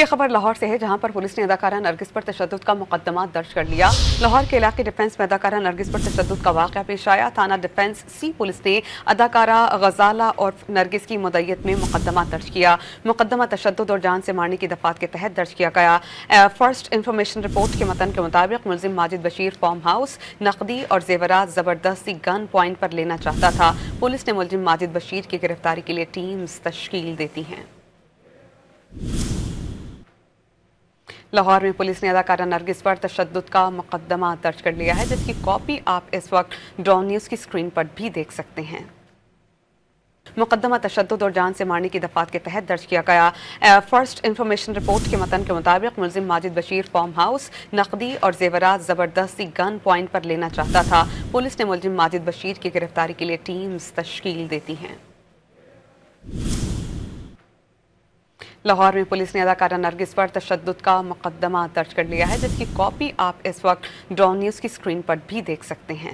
ये खबर लाहौर से है, जहां पर पुलिस ने अदाकारा नरगिस पर तशद्दुद का मुकदमा दर्ज कर लिया। लाहौर के इलाके डिफेंस में अदाकारा नरगिस पर तशद्दुद का वाक़या पेश आया। थाना डिफेंस सी पुलिस ने अदाकारा गजाला और नरगिस की मुद्दत में मुकदमा दर्ज किया। मुकदमा तशद्दुद और जान से मारने की दफात के तहत दर्ज किया गया। फर्स्ट इंफॉर्मेशन रिपोर्ट के मतन के मुताबिक मुलजिम माजिद बशीर फार्म हाउस नकदी और जेवरात ज़बरदस्ती गन पॉइंट पर लेना चाहता था। पुलिस ने मुलजिम माजिद बशीर की गिरफ्तारी के लिए टीम्स तश्कील देती हैं। लाहौर में पुलिस ने अदाकारा नरगिस पर तशद्दुद का मुकदमा दर्ज कर लिया है, जिसकी कॉपी आप इस वक्त डॉन न्यूज़ की स्क्रीन पर भी देख सकते हैं। मुकदमा तशद्दुद और जान से मारने की दफात के तहत दर्ज किया गया। फर्स्ट इंफॉर्मेशन रिपोर्ट के मतन के मुताबिक मुलजिम माजिद बशीर फार्म हाउस नकदी और जेवरात ज़बरदस्ती गन पॉइंट पर लेना चाहता था। पुलिस ने मुलजिम माजिद बशीर की गिरफ्तारी के लिए टीम्स तश्कील देती हैं। लाहौर में पुलिस ने अदाकारा नरगिस पर तशद्दुद का मुकदमा दर्ज कर लिया है, जिसकी कॉपी आप इस वक्त डॉन न्यूज़ की स्क्रीन पर भी देख सकते हैं।